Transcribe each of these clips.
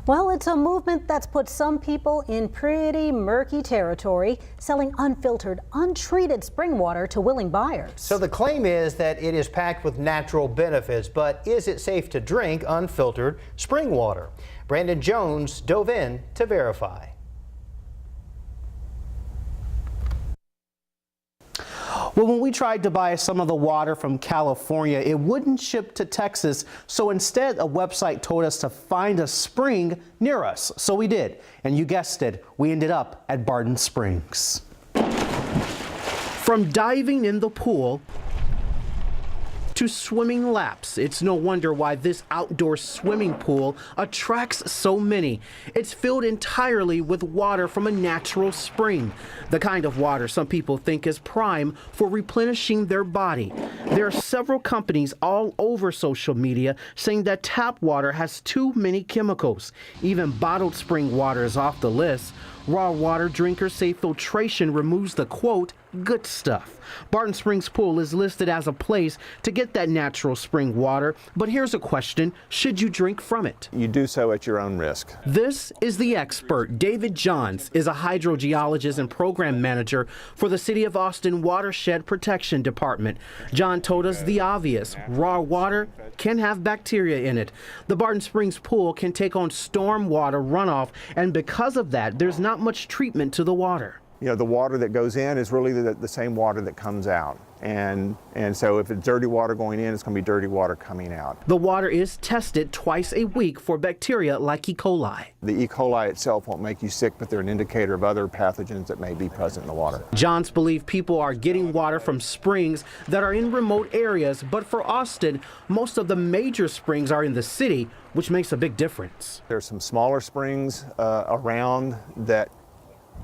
Well, it's a movement that's put some people in pretty murky territory, selling unfiltered, untreated spring water to willing buyers. So the claim is that it is packed with natural benefits, but is it safe to drink unfiltered spring water? Brandon Jones dove in to verify. Well, when we tried to buy some of the water from California, it wouldn't ship to Texas. So instead, a website told us to find a spring near us. So we did. And you guessed it, we ended up at Barton Springs. From diving in the pool to swimming laps, it's no wonder why this outdoor swimming pool attracts so many. It's filled entirely with water from a natural spring, the kind of water some people think is prime for replenishing their body. There are several companies all over social media saying that tap water has too many chemicals. Even bottled spring water is off the list. Raw water drinkers say filtration removes the, quote, good stuff. Barton Springs Pool is listed as a place to get that natural spring water, but here's a question: should you drink from it? You do so at your own risk. This is the expert. David Johns is a hydrogeologist and program manager for the City of Austin Watershed Protection Department. John told us the obvious: raw water can have bacteria in it. The Barton Springs Pool can take on storm water runoff, and because of that, there's not much treatment to the water. You know, the water that goes in is really the same water that comes out. And so if it's dirty water going in, it's going to be dirty water coming out. The water is tested twice a week for bacteria like E. coli. The E. coli itself won't make you sick, but they're an indicator of other pathogens that may be present in the water. Johns believe people are getting water from springs that are in remote areas, but for Austin, most of the major springs are in the city, which makes a big difference. There's some smaller springs around that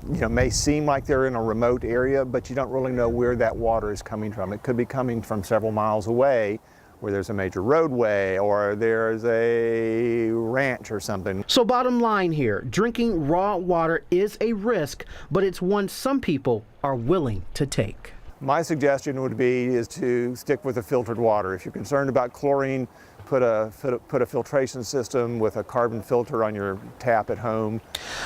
may seem like they're in a remote area, but you don't really know where that water is coming from. It could be coming from several miles away, where there's a major roadway or there's a ranch or something. So bottom line here, drinking raw water is a risk, but it's one some people are willing to take. My suggestion would be is to stick with the filtered water. If you're concerned about chlorine, put a filtration system with a carbon filter on your tap at home.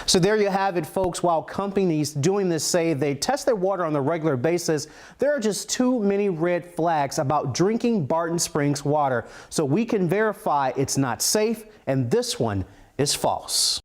So there you have it, folks. While companies doing this say they test their water on a regular basis, there are just too many red flags about drinking Barton Springs water. So we can verify it's not safe, and this one is false.